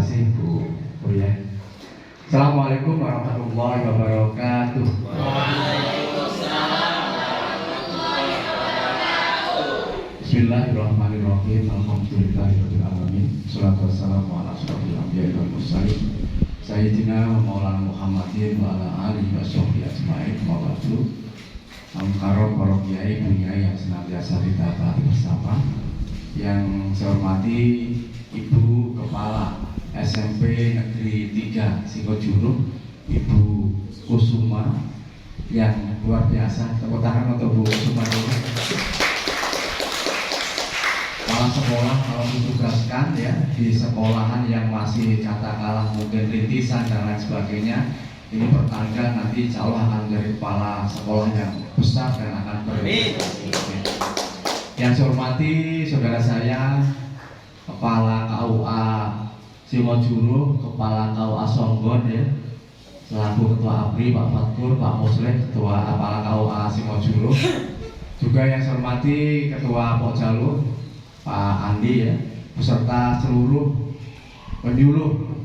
kasih Bu ya. Assalamualaikum warahmatullahi wabarakatuh. Bismillahirrahmanirrahim. Alhamdulillahirabbil alamin. Shalatu wassalamu ala asyrofil anbiya'i wal mursalin Sayyidina wa Maulana Muhammadin wa ala alihi washabbihi ajmain. Wa ba'du. Karom para kiai bunyai yang senantiasa kita taati bersama. Yang saya hormati Ibu Kepala SMP Negeri 3 Singojuru, Ibu Kusuma, yang luar biasa. Tepuk tangan untuk Bu Kusuma dulu. Kepala sekolah kalau ditugaskan ya di sekolahan yang masih katakanlah mungkin rintisan dan lain sebagainya, ini pertanda nanti insya Allah akan menjadi kepala sekolah yang besar dan akan yang saya hormati saudara saya Kepala KUA Singojuru, Kepala KUA Songgon ya, selaku Ketua APRI Pak Fatkur, Pak Muslim, Ketua Kepala KUA Singojuru. Juga yang saya hormati Ketua Pokjalur Pak Andi ya, beserta seluruh penyuluh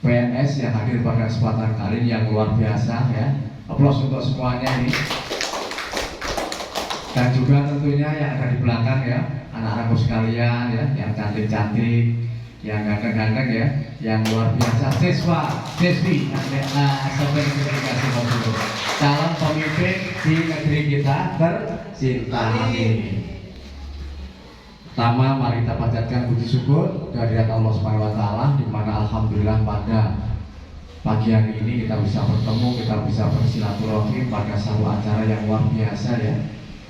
PNS yang hadir pada kesempatan kali ini yang luar biasa ya. Aplaus untuk semuanya ini. Dan juga tentunya yang ada di belakang ya, anak-anakku sekalian ya, yang cantik-cantik, yang ganteng-ganteng ya, yang luar biasa, siswi SMP Negeri Singojuru, calon pemimpin di negeri kita tercinta ini. Pertama, mari kita panjatkan puji syukur kehadirat Allah Subhanahu wa taala, di mana alhamdulillah pada pagi hari ini kita bisa bertemu, kita bisa bersilaturahmi pada satu acara yang luar biasa ya,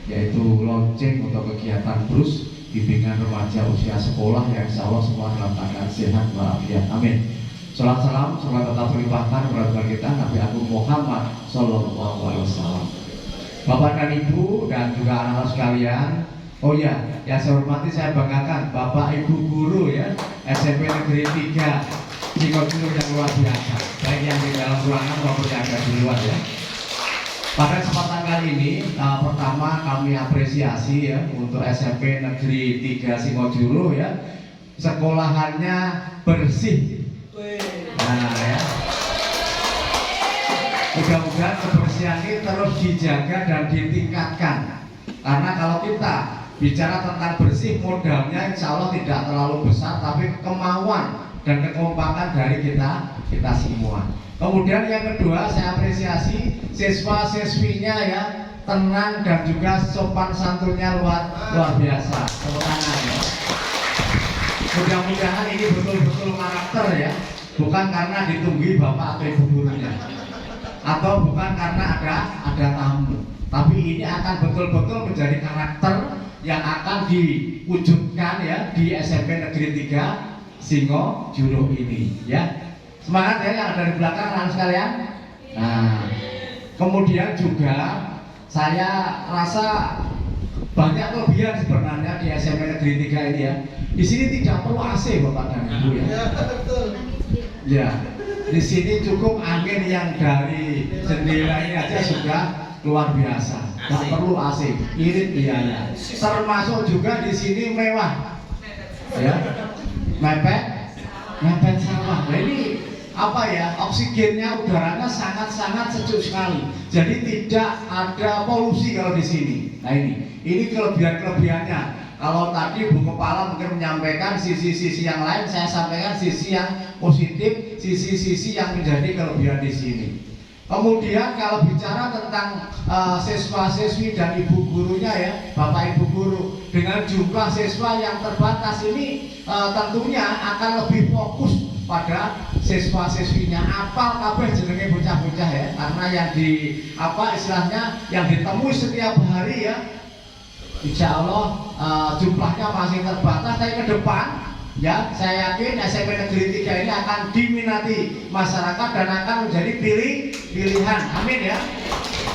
yaitu launching untuk kegiatan BRUS bimbingan remaja usia sekolah yang insya Allah semua dalam keadaan sehat walafiat. Amin. Salam tetap terlimpahkan kepada kita Nabi Agung Muhammad Sallallahu Alaihi Wasallam. Bapak dan Ibu dan juga anak-anak sekalian, oh ya, yang saya hormati saya banggakan Bapak Ibu guru ya SMP Negeri 3 Singojuru yang luar biasa, baik yang di dalam ruangan maupun yang ada di luar ya. Pada kesempatan kali ini, pertama kami apresiasi ya untuk SMP Negeri 3 Singojuru ya, sekolahannya bersih. Nah ya, mudah-mudahan kebersihan ini terus dijaga dan ditingkatkan. Karena kalau kita bicara tentang bersih, modalnya insya Allah tidak terlalu besar, tapi kemauan dan kekompakan dari kita semua. Kemudian yang kedua, saya apresiasi siswa-siswinya ya, tenang dan juga sopan santunnya luar biasa. Tepuk tangan ya. Mudah-mudahan ini betul-betul karakter ya, bukan karena ditunggui bapak atau ibu gurunya, atau bukan karena ada tamu, tapi ini akan betul-betul menjadi karakter yang akan diwujudkan ya di SMP Negeri 3 Singojuru ini ya. Semangat ya yang ada di belakang anak sekalian. Nah, kemudian juga saya rasa banyak kelebihan sebenarnya di SMP Negeri 3 ini ya. Di sini tidak perlu AC Bapak dan Ibu ya. Ya, di sini cukup angin yang dari jendela ini aja sudah luar biasa. Tidak perlu AC, irit biaya. Termasuk juga di sini mewah, ya, mepet sawah. Nah, ini apa ya, oksigennya, udaranya sangat-sangat sejuk sekali. Jadi tidak ada polusi kalau di sini. Nah ini kelebihannya. Kalau tadi Bu Kepala mungkin menyampaikan sisi-sisi yang lain, saya sampaikan sisi yang positif, sisi-sisi yang menjadi kelebihan di sini. Kemudian kalau bicara tentang siswa-siswi dan ibu gurunya ya, Bapak Ibu guru, dengan jumlah siswa yang terbatas ini tentunya akan lebih fokus pada siswa-siswinya. Apal kabeh jenenge bocah-bocah ya, karena yang istilahnya yang ditemui setiap hari ya, insya Allah jumlahnya masih terbatas. Tapi ke depan ya, saya yakin SMP Negeri 3 ini akan diminati masyarakat dan akan menjadi pilihan. Amin ya.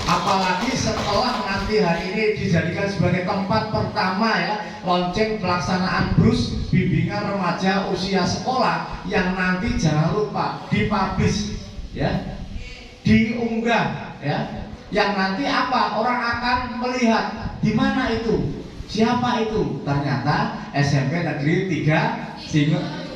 Apalagi setelah nanti hari ini dijadikan sebagai tempat pertama ya launching pelaksanaan BRUS bimbingan remaja usia sekolah, yang nanti jangan lupa dipublish ya, diunggah ya, yang nanti orang akan melihat di mana itu, siapa itu, ternyata SMP Negeri 3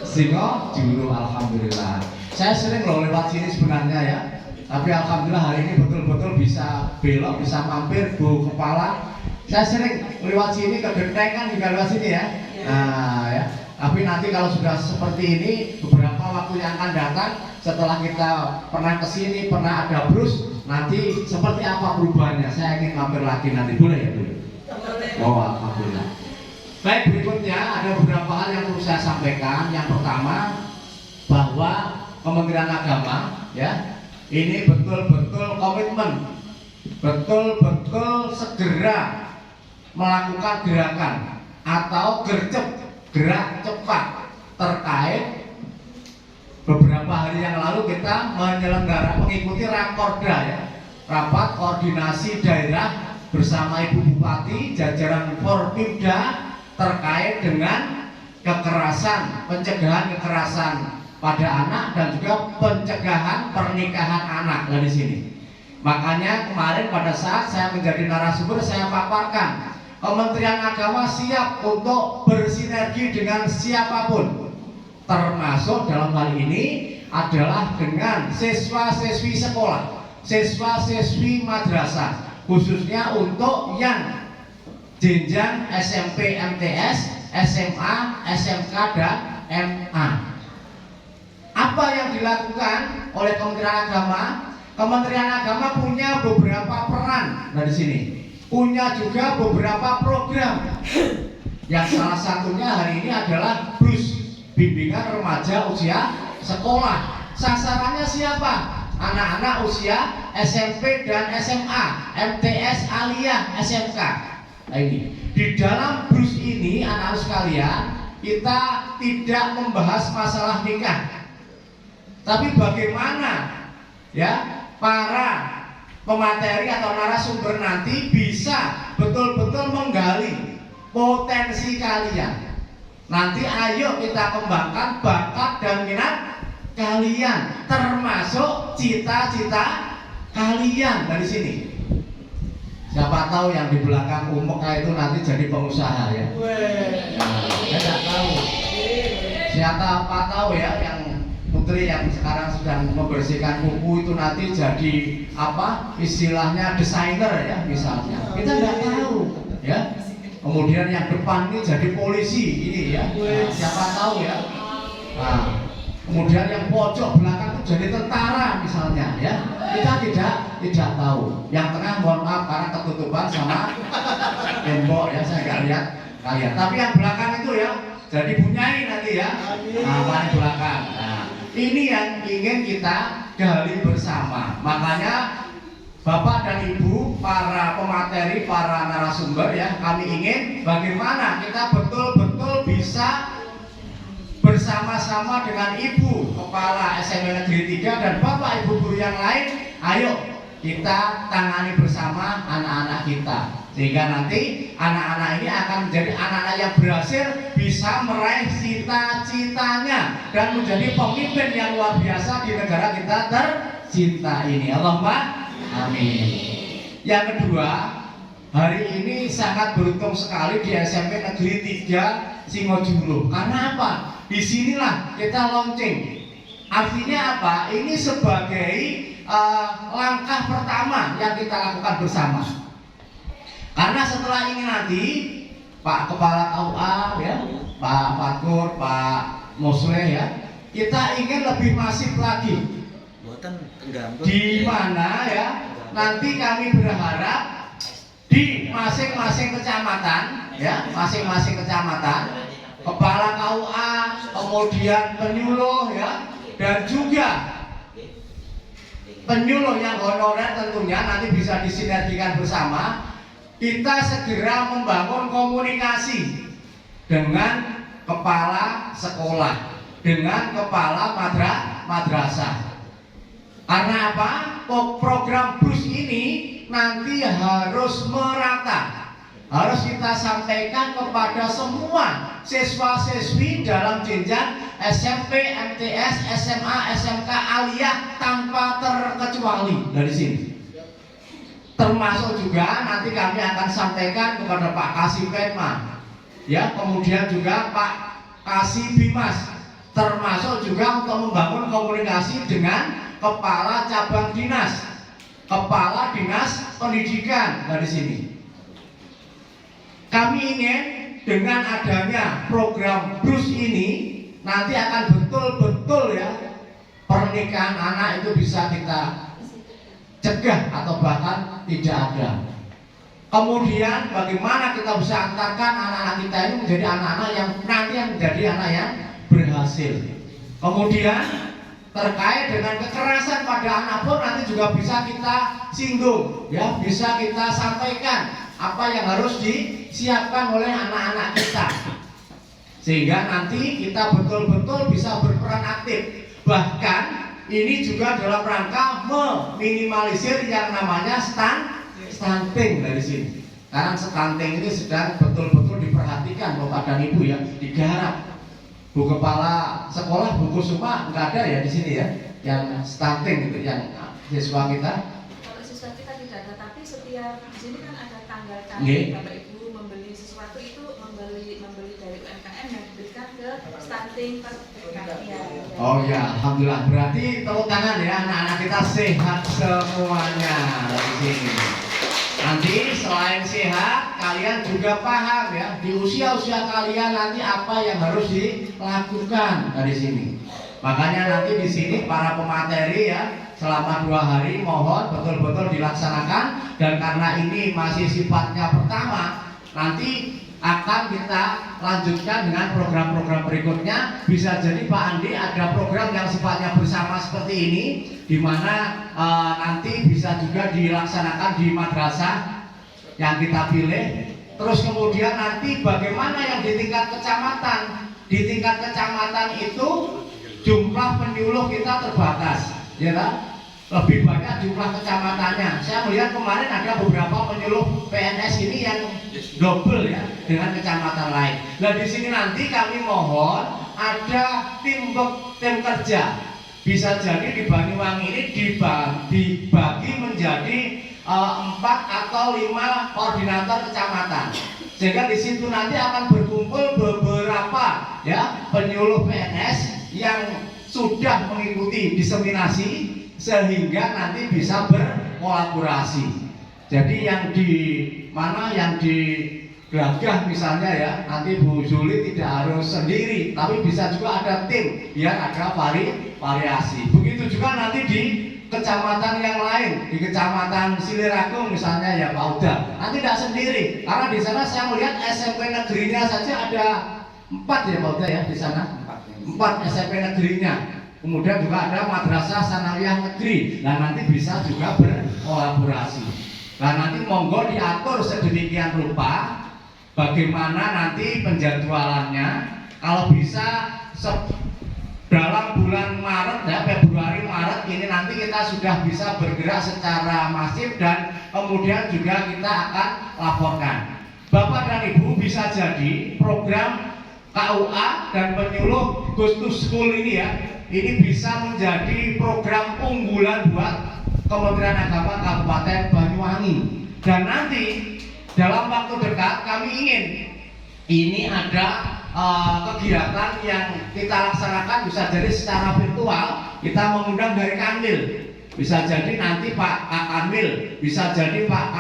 Singojuru, alhamdulillah. Saya sering loh lewat sini sebenarnya ya. Tapi alhamdulillah hari ini betul-betul bisa belok, bisa mampir Bu Kepala. Saya sering lewat sini ke Genteng kan juga lewat sini ya. Nah ya. Tapi nanti kalau sudah seperti ini beberapa waktu yang akan datang setelah kita pernah kesini, pernah ada brus, nanti seperti apa perubahannya? Saya ingin mampir lagi nanti, boleh ya Bu? Oh alhamdulillah. Baik, berikutnya ada beberapa hal yang perlu saya sampaikan. Yang pertama bahwa Kementerian Agama ya ini betul-betul komitmen, betul-betul segera melakukan gerakan atau gercep, gerak cepat terkait beberapa hari yang lalu kita mengikuti Rakorda ya, rapat koordinasi daerah bersama Ibu Bupati, jajaran Forpimda terkait dengan kekerasan, pencegahan kekerasan pada anak dan juga pencegahan pernikahan anak dari sini. Makanya kemarin pada saat saya menjadi narasumber saya paparkan Kementerian Agama siap untuk bersinergi dengan siapapun, termasuk dalam hal ini adalah dengan siswa-siswi sekolah, siswa-siswi madrasah, khususnya untuk yang jenjang SMP, MTS, SMA, SMK dan MA. Apa yang dilakukan oleh Kementerian Agama? Kementerian Agama punya beberapa peran dari sini, punya juga beberapa program. Yang salah satunya hari ini adalah BRUS, bimbingan remaja usia sekolah. Sasarannya siapa? Anak-anak usia SMP dan SMA, MTS, Aliyah, SMK. Nah ini di dalam BRUS ini anak-anak sekalian, kita tidak membahas masalah nikah, tapi bagaimana ya para pemateri atau narasumber nanti bisa betul-betul menggali potensi kalian. Nanti ayo kita kembangkan bakat dan minat kalian, termasuk cita-cita kalian dari sini. Siapa tahu yang di belakang Umeka itu nanti jadi pengusaha ya. Nah, saya tidak tahu. Siapa tahu ya yang putri yang sekarang sedang membersihkan buku itu nanti jadi apa istilahnya desainer ya misalnya. Kita tidak tahu ya. Kemudian yang depan ini jadi polisi ini ya. Nah, siapa tahu ya. Nah, kemudian yang pojok belakang itu jadi tentara misalnya ya. Kita tidak tahu. Yang tengah mohon maaf karena ketutupan sama tembok ya, saya nggak lihat kalian. Tapi yang belakang itu ya jadi bunyai nanti ya. Nah, paling belakang. Nah, ini yang ingin kita gali bersama. Makanya Bapak dan Ibu, para pemateri, para narasumber ya, kami ingin bagaimana kita betul-betul bisa bersama-sama dengan Ibu Kepala SMP Negeri 3 dan Bapak Ibu guru yang lain, ayo kita tangani bersama anak-anak kita, sehingga nanti anak-anak ini akan menjadi anak-anak yang berhasil bisa meraih cita-citanya dan menjadi pemimpin yang luar biasa di negara kita tercinta ini. Allahumma amin. Yang kedua, hari ini sangat beruntung sekali di SMP Negeri 3 Singojuru. Karena apa? Disinilah kita launching. Artinya apa? Ini sebagai langkah pertama yang kita lakukan bersama. Karena setelah ini nanti Pak Kepala KUA ya, Pak Fatur, Pak Mosleh ya, kita ingin lebih masif lagi. Di mana ya nanti kami berharap di masing-masing kecamatan ya, masing-masing kecamatan kepala KUA, kemudian penyuluh ya, dan juga penyuluh yang honorer tentunya nanti bisa disinergikan bersama. Kita segera membangun komunikasi dengan kepala sekolah, dengan kepala madrasah. Karena apa? Program BRUS ini nanti harus merata, harus kita sampaikan kepada semua siswa-siswi dalam jenjang SMP, MTS, SMA, SMK, Aliyah tanpa terkecuali dari sini. Termasuk juga nanti kami akan sampaikan kepada Pak Kasih Petma, ya, kemudian juga Pak Kasih Bimas, termasuk juga untuk membangun komunikasi dengan kepala cabang dinas, kepala dinas pendidikan dari sini. Kami ingin dengan adanya program BRUS ini nanti akan betul-betul ya pernikahan anak itu bisa kita cegah atau bahkan tidak ada. Kemudian bagaimana kita bisa antarkan anak-anak kita ini menjadi anak-anak yang nanti yang menjadi anak yang berhasil. Kemudian terkait dengan kekerasan pada anak pun nanti juga bisa kita singgung, ya, bisa kita sampaikan apa yang harus disiapkan oleh anak-anak kita, sehingga nanti kita betul-betul bisa berperan aktif. Bahkan ini juga dalam rangka meminimalisir yang namanya stunting dari sini. Karena stunting ini sedang betul-betul diperhatikan Bapak dan Ibu ya, digarap. Bu Kepala Sekolah, Bu Kusuma nggak ada ya di sini ya, yang stunting itu, yang siswa kita. Kalau siswa kita tidak ada, tapi setiap di sini kan ada tanggal-tanggal Bapak Ibu membeli sesuatu itu membeli dari UMKM yang diberikan ke stunting per ya. Oh ya, alhamdulillah. Berarti tepuk tangan ya, anak-anak kita sehat semuanya dari sini. Nanti selain sehat, kalian juga paham ya, di usia-usia kalian nanti apa yang harus dilakukan dari sini. Makanya nanti di sini para pemateri ya, selama 2 hari mohon betul-betul dilaksanakan. Dan karena ini masih sifatnya pertama, nanti akan kita lanjutkan dengan program-program berikutnya. Bisa jadi Pak Andi ada program yang sifatnya bersama seperti ini, di mana nanti bisa juga dilaksanakan di madrasah yang kita pilih. Terus kemudian nanti bagaimana yang di tingkat kecamatan. Di tingkat kecamatan itu jumlah penyuluh kita terbatas, ya kan? Lebih banyak jumlah kecamatannya. Saya melihat kemarin ada beberapa penyuluh PNS ini yang double ya dengan kecamatan lain. Nah di sini nanti kami mohon ada tim kerja. Bisa jadi di Banyuwangi ini dibagi menjadi 4 atau 5 koordinator kecamatan. Sehingga di situ nanti akan berkumpul beberapa ya penyuluh PNS yang sudah mengikuti diseminasi, sehingga nanti bisa berkolaborasi. Jadi yang di mana yang digagah misalnya ya, nanti Bu Juli tidak harus sendiri, tapi bisa juga ada tim biar ada variasi. Begitu juga nanti di kecamatan yang lain, di kecamatan Siliragung misalnya ya Pak Uda, nanti tidak sendiri, karena di sana saya melihat SMP negerinya saja ada 4 ya Pak Uda ya, di sana 4 SMP negerinya. Kemudian juga ada madrasah sanawiyah negeri. Nah nanti bisa juga berkolaborasi. Nah nanti monggo diatur sedemikian rupa bagaimana nanti penjadwalannya. Kalau bisa dalam bulan Maret ya, Februari Maret ini nanti kita sudah bisa bergerak secara masif dan kemudian juga kita akan laporkan. Bapak dan Ibu, bisa jadi program KUA dan penyuluh Goes to School ini ya, ini bisa menjadi program unggulan buat Kementerian Agama Kabupaten Banyuwangi. Dan nanti dalam waktu dekat kami ingin ini ada kegiatan yang kita laksanakan, bisa jadi secara virtual. Kita mengundang dari Kanwil, bisa jadi nanti Pak Kanwil, bisa jadi Pak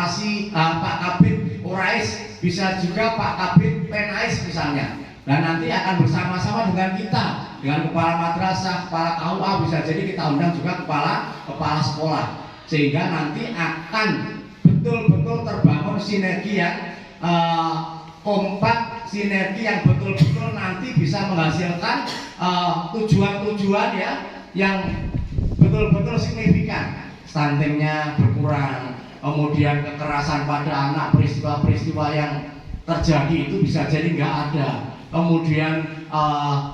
Kabid Urais, bisa juga Pak Kabid Penais misalnya. Dan nanti akan bersama-sama dengan kita, dengan kepala madrasah, kepala KUA, bisa jadi kita undang juga kepala sekolah, sehingga nanti akan betul-betul terbangun sinergi yang kompak, sinergi yang betul-betul nanti bisa menghasilkan tujuan-tujuan ya yang betul-betul signifikan. Stuntingnya berkurang, kemudian kekerasan pada anak, peristiwa-peristiwa yang terjadi itu bisa jadi nggak ada. Kemudian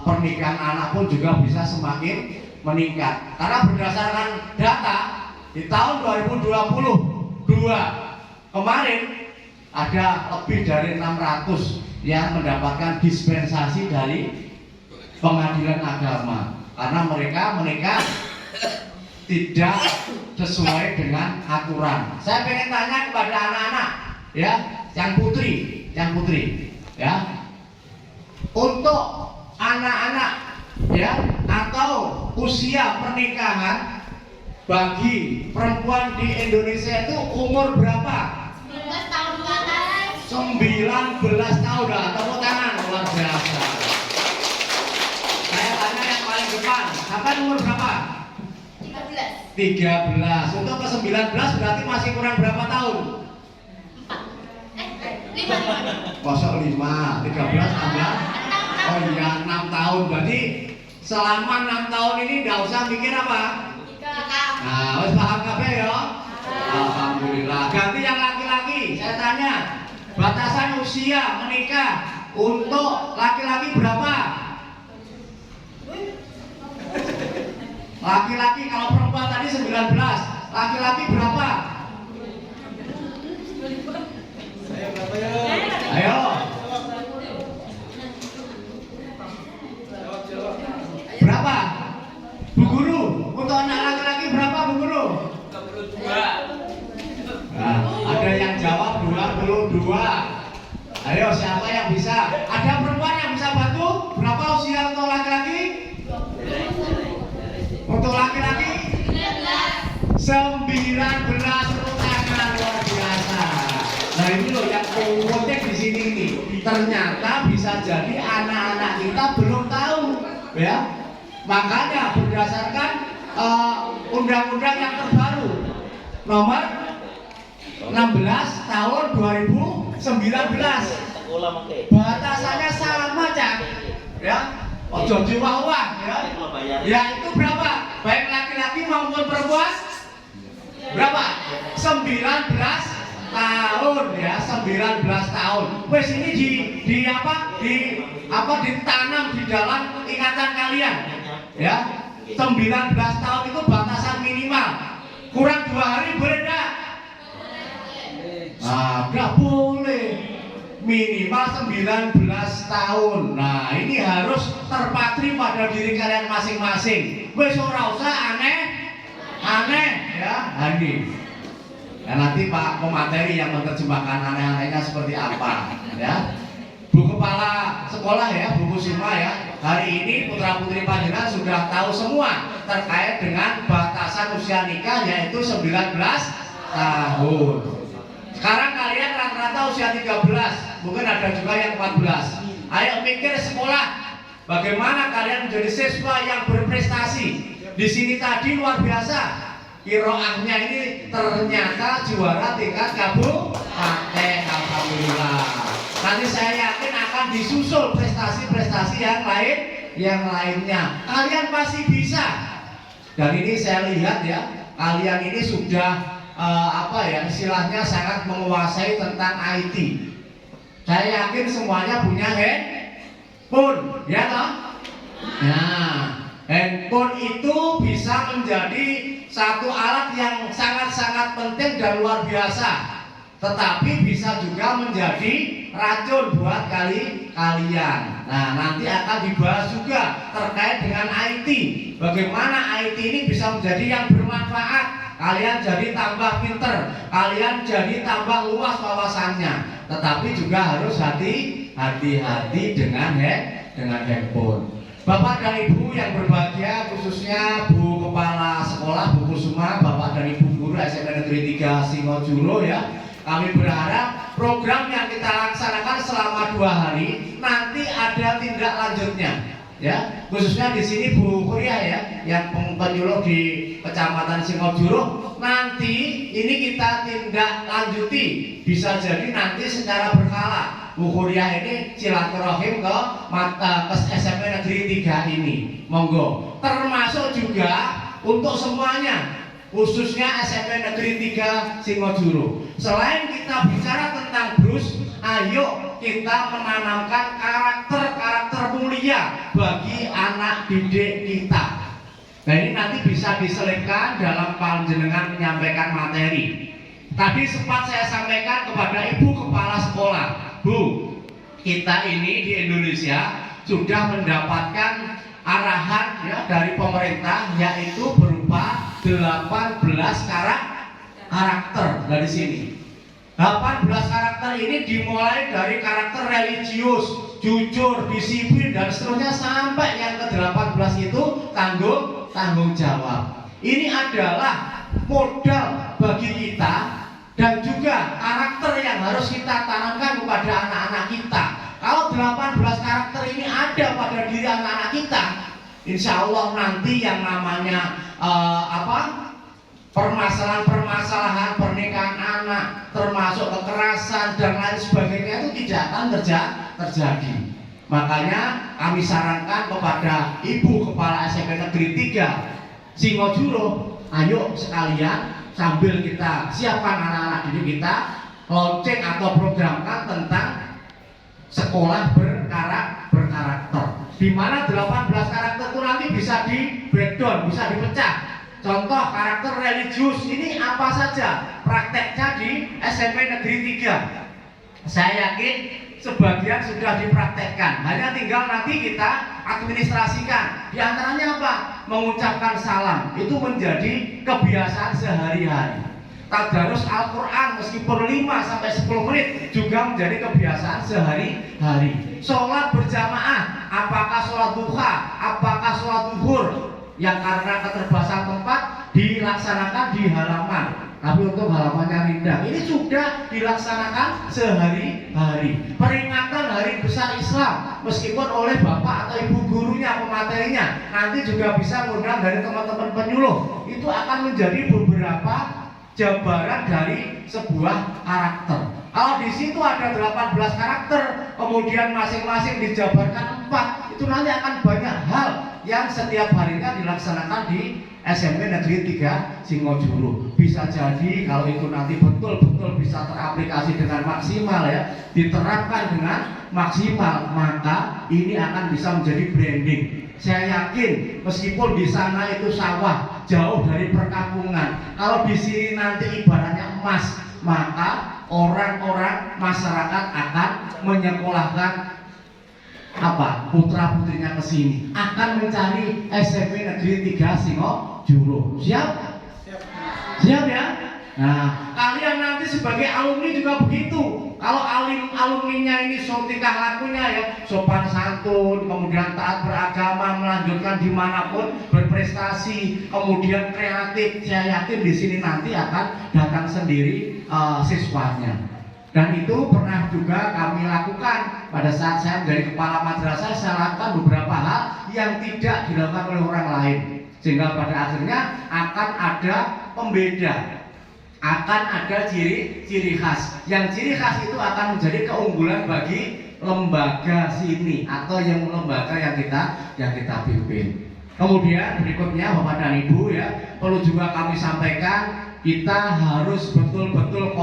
pernikahan anak pun juga bisa semakin meningkat. Karena berdasarkan data di tahun 2022 kemarin ada lebih dari 600 yang mendapatkan dispensasi dari pengadilan agama karena mereka menikah tidak sesuai dengan aturan. Saya pengen tanya kepada anak-anak ya, yang putri ya, untuk anak-anak ya, atau usia pernikahan bagi perempuan di Indonesia itu umur berapa? 19 tahun ke atas. 19 tahun. Dah, tepuk tangan, luar biasa. Saya tanya yang paling depan, Hakan umur berapa? 13. 13. Untuk ke 19 berarti masih kurang berapa tahun? 5. Kosong 5, 13 tambah. Oh iya, 6 tahun. Berarti selama 6 tahun ini nggak usah mikir apa? Nah, harus paham kabeh ya. Alhamdulillah. Ganti yang laki-laki. Saya tanya, batasan usia menikah untuk laki-laki berapa? Laki-laki, kalau perempuan tadi 19, laki-laki berapa? Ayo. Berapa? Bu Guru, untuk anak laki-laki berapa Bu Guru? 22. Nah, ada yang jawab 22. Ayo, siapa yang bisa? Ada perempuan yang bisa bantu? Berapa usia untuk laki-laki? Untuk laki-laki? 19. Tepuk tangan, luar biasa. Nah ini loh yang uniknya di sini ini. Ternyata bisa jadi anak-anak kita belum tahu, ya. Makanya berdasarkan undang-undang yang terbaru nomor 16 tahun 2019, batasannya sama, Cak. Ya. Ojo diwah-wah, ya. Ya itu berapa? Baik laki-laki maupun perempuan? Berapa? 19 tahun, ya. 19 tahun. Wes ini ditanam di dalam ingatan kalian, ya. 19 tahun itu batasan minimal. Kurang 2 hari boleh enggak? Nggak boleh. Minimal 19 tahun. Nah, ini harus terpatri pada diri kalian masing-masing. Wes ora usah aneh, ya. Hani. Ya nanti Pak pemateri yang menerjemahkan aneh-anehnya seperti apa, ya. Bu Kepala Sekolah, ya, Bu Kusuma, ya. Hari ini putra-putri panjenengan sudah tahu semua terkait dengan batasan usia nikah, yaitu 19 tahun. Sekarang kalian rata-rata usia 13, mungkin ada juga yang 14. Ayo mikir sekolah, bagaimana kalian menjadi siswa yang berprestasi. Di sini tadi luar biasa. Kiroahnya ini ternyata juara tingkat kabupaten. Alhamdulillah. Nanti saya yakin akan disusul prestasi-prestasi yang lainnya. Kalian pasti bisa. Dan ini saya lihat, ya, kalian ini sudah istilahnya sangat menguasai tentang IT. Saya yakin semuanya punya handphone, ya toh? Nah, handphone itu bisa menjadi satu alat yang sangat-sangat penting dan luar biasa. Tetapi bisa juga menjadi racun buat kalian. Nah, nanti akan dibahas juga terkait dengan IT. Bagaimana IT ini bisa menjadi yang bermanfaat. Kalian jadi tambah pinter, kalian jadi tambah luas wawasannya. Tetapi juga harus hati-hati dengan handphone. Bapak dan Ibu yang berbahagia, khususnya Bu Kepala Sekolah, Bu Kusuma, Bapak dan Ibu Guru SMP Negeri 3 Singojuru, ya. Kami berharap program yang kita laksanakan selama 2 hari nanti ada tindak lanjutnya. Ya, khususnya di sini Bu Kuria, ya, yang penyuluh di Kecamatan Singojuru. Nanti ini kita tindak lanjuti, bisa jadi nanti secara berkala. Bu Kuria ini silaturahim ke SMP Negeri 3 ini. Monggo. Termasuk juga untuk semuanya, khususnya SMP Negeri 3 Singojuru. Selain kita bicara tentang BRUS, ayo kita menanamkan karakter-karakter mulia bagi anak didik kita. Nah, ini nanti bisa diselipkan dalam panjenengan menyampaikan materi. Tadi sempat saya sampaikan kepada Ibu Kepala Sekolah, Bu, kita ini di Indonesia sudah mendapatkan arahan, ya, dari pemerintah, yaitu berupa 18 karakter dari sini. 18 karakter ini dimulai dari karakter religius, jujur, disiplin dan seterusnya sampai yang ke-18 itu tanggung jawab. Ini adalah modal bagi kita dan juga karakter yang harus kita tanamkan kepada anak-anak kita. Kalau 18 karakter ini ada pada diri anak-anak kita, insya Allah nanti yang namanya permasalahan pernikahan anak, termasuk kekerasan dan lain sebagainya itu tidak akan terjadi. Makanya kami sarankan kepada Ibu Kepala SMP Negeri 3 Singojuru, ayo sekalian sambil kita siapkan anak-anak didik kita, launching atau programkan tentang sekolah berkarakter. Di mana 18 karakter itu nanti bisa di breakdown, bisa dipecah. Contoh karakter religius ini apa saja prakteknya di SMP Negeri 3. Saya yakin sebagian sudah dipraktekkan, hanya tinggal nanti kita administrasikan. Di antaranya apa? Mengucapkan salam, itu menjadi kebiasaan sehari-hari. Tadarus Al-Quran meskipun 5-10 menit juga menjadi kebiasaan sehari-hari. Sholat berjamaah, apakah sholat duha, apakah sholat zuhur, yang karena keterbatasan tempat dilaksanakan di halaman, tapi untuk halamannya rindang, ini sudah dilaksanakan sehari-hari. Peringatan Hari Besar Islam meskipun oleh bapak atau ibu gurunya, pematerinya, nanti juga bisa mengundang dari teman-teman penyuluh. Itu akan menjadi beberapa jabaran dari sebuah karakter. Kalau di situ ada 18 karakter, kemudian masing-masing dijabarkan 4, itu nanti akan banyak hal yang setiap harinya dilaksanakan di SMP Negeri 3 Singojuru. Bisa jadi kalau itu nanti betul-betul bisa teraplikasi dengan maksimal ya, diterapkan dengan maksimal, maka ini akan bisa menjadi branding. Saya yakin meskipun di sana itu sawah, jauh dari perkampungan, kalau di sini nanti ibaratnya emas, maka orang-orang masyarakat akan menyekolahkan putra putrinya ke sini, akan mencari SMP Negeri 3 Singojuru. Siap? Siap ya? Nah, kalian nanti sebagai alumni juga begitu. Kalau alumninya ini tingkah lakunya ya sopan santun, kemudian taat beragama, melanjutkan dimanapun, berprestasi, kemudian kreatif, saya yakin di sini nanti akan datang sendiri siswanya. Dan itu pernah juga kami lakukan pada saat saya menjadi kepala madrasah. Saya lakukan beberapa hal yang tidak dilakukan oleh orang lain, sehingga pada akhirnya akan ada pembeda, akan ada ciri khas. Yang ciri khas itu akan menjadi keunggulan bagi lembaga sini atau yang lembaga yang kita pimpin. Kemudian berikutnya Bapak dan Ibu ya, perlu juga kami sampaikan, kita harus betul-betul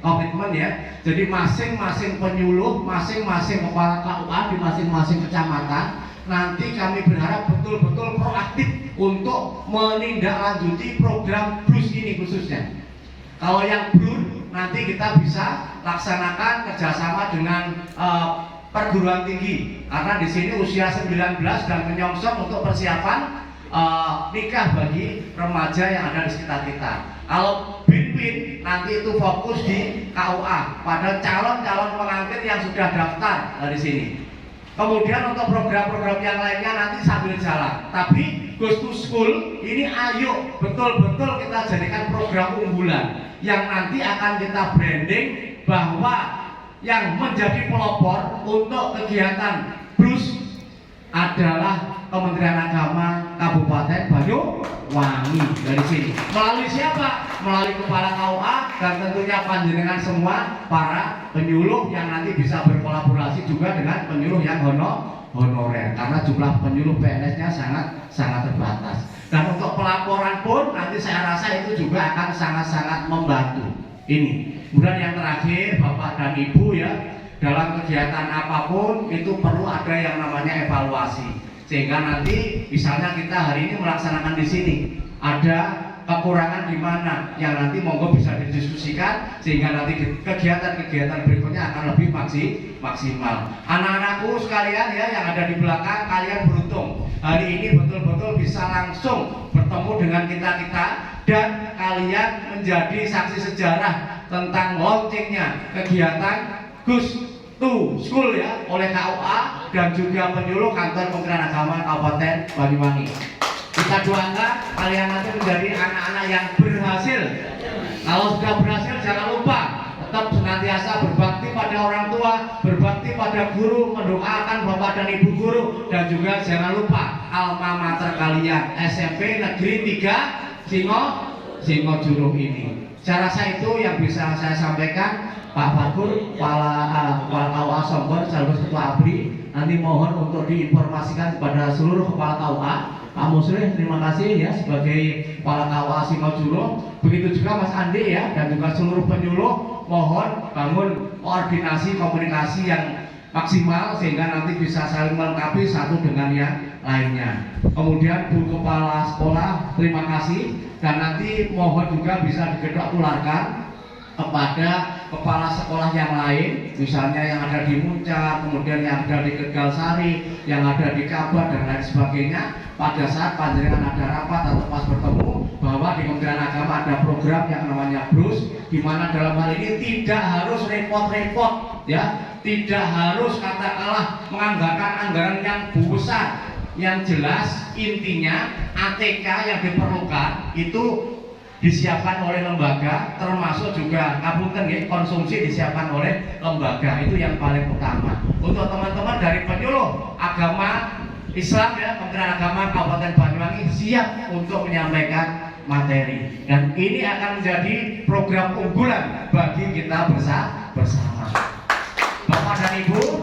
komitmen ya. Jadi masing-masing penyuluh, masing-masing kepala KUA di masing-masing kecamatan, nanti kami berharap betul-betul proaktif untuk menindaklanjuti program BLUS ini khususnya. Kalau yang BLUS nanti kita bisa laksanakan kerjasama dengan perguruan tinggi, karena di sini usia 19 dan menyongsong untuk persiapan nikah bagi remaja yang ada di sekitar kita. Kalau BIN nanti itu fokus di KUA pada calon-calon pengantin yang sudah daftar dari sini. Kemudian untuk program-program yang lainnya nanti sambil jalan. Tapi Goes to School ini ayo betul-betul kita jadikan program unggulan yang nanti akan kita branding bahwa yang menjadi pelopor untuk kegiatan BLUS adalah Kementerian Agama Kabupaten Banyuwangi dari sini. Melalui siapa? Melalui kepala KUA dan tentunya panjenengan semua para penyuluh yang nanti bisa berkolaborasi juga dengan penyuluh yang honorer, karena jumlah penyuluh PNS-nya sangat terbatas. Dan untuk pelaporan pun nanti saya rasa itu juga akan sangat-sangat membantu. Ini. Kemudian yang terakhir Bapak dan Ibu ya, dalam kegiatan apapun itu perlu ada yang namanya evaluasi. Sehingga nanti misalnya kita hari ini melaksanakan di sini, ada kekurangan di mana yang nanti monggo bisa didiskusikan sehingga nanti kegiatan-kegiatan berikutnya akan lebih maksimal. Anak-anakku sekalian ya yang ada di belakang, kalian beruntung hari ini betul-betul bisa langsung bertemu dengan kita dan kalian menjadi saksi sejarah tentang launchingnya kegiatan GUS to School ya oleh KUA dan juga penyuluh kantor Kementerian Agama Kabupaten Banyuwangi. Kita doakan kalian nanti menjadi anak-anak yang berhasil. Kalau sudah berhasil jangan lupa tetap senantiasa berbakti pada orang tua, berbakti pada guru, mendoakan bapak dan ibu guru, dan juga jangan lupa alma mater kalian SMP Negeri 3 Singojuru ini. Saya rasa itu yang bisa saya sampaikan. Pak Fakur, Kepala KUA Sombor, sekaligus Ketua ABRI, nanti mohon untuk diinformasikan kepada seluruh Kepala KUA. Pak Musri, terima kasih ya sebagai Kepala KUA Singojuru. Begitu juga Mas Andi ya, dan juga seluruh penyuluh, mohon bangun koordinasi komunikasi yang maksimal sehingga nanti bisa saling melengkapi satu dengan yang lainnya. Kemudian Bu Kepala Sekolah, terima kasih, dan nanti mohon juga bisa digedok tularkan kepada kepala sekolah yang lain, misalnya yang ada di Muncak, kemudian yang ada di Tegalsari, yang ada di Kabar dan lain sebagainya. Pada saat panjenengan ada rapat atau pas bertemu, bahwa di Kementerian Agama ada program yang namanya BRUS, di mana dalam hal ini tidak harus repot-repot, ya, tidak harus katakanlah menganggarkan anggaran yang besar. Yang jelas intinya ATK yang diperlukan itu disiapkan oleh lembaga, termasuk juga ngapunten ya, konsumsi disiapkan oleh lembaga, itu yang paling utama. Untuk teman-teman dari penyuluh agama Islam ya, Kementerian Agama Kabupaten Banyuwangi siap untuk menyampaikan materi, dan ini akan menjadi program unggulan bagi kita bersama. Bapak dan Ibu,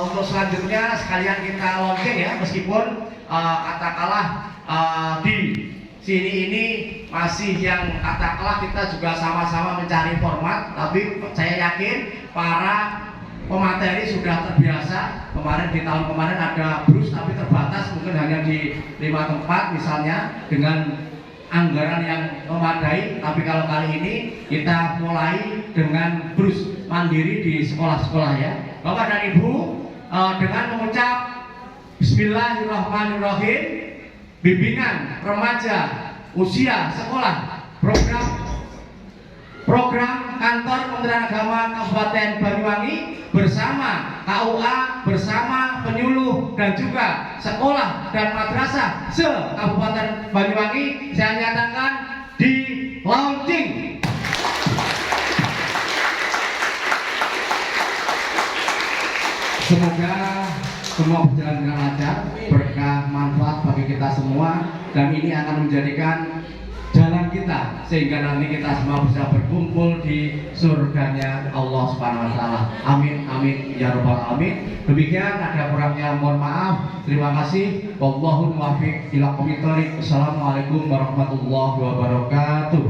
untuk selanjutnya sekalian kita launching ya, meskipun katakanlah di sini ini masih yang katakanlah kita juga sama-sama mencari format, tapi saya yakin para pemateri sudah terbiasa. Kemarin di tahun kemarin ada BRUS tapi terbatas, mungkin hanya di 5 tempat misalnya dengan anggaran yang memadai. Tapi kalau kali ini kita mulai dengan BRUS mandiri di sekolah-sekolah ya. Bapak dan Ibu, dengan mengucap Bismillahirrahmanirrahim, bimbingan remaja usia sekolah program kantor Kementerian Agama Kabupaten Banyuwangi bersama KUA, bersama penyuluh dan juga sekolah dan madrasah se-Kabupaten Banyuwangi saya nyatakan di launching. Semoga semua berjalan dengan lancar, berkah manfaat bagi kita semua, dan ini akan menjadikan jalan kita sehingga nanti kita semua bisa berkumpul di surganya Allah Subhanahu wa taala. Amin amin ya rabbal alamin. Demikian, ada kurangnya mohon maaf. Terima kasih. Wallahul muwaffiq ila aqwamit thoriq. Assalamualaikum warahmatullahi wabarakatuh.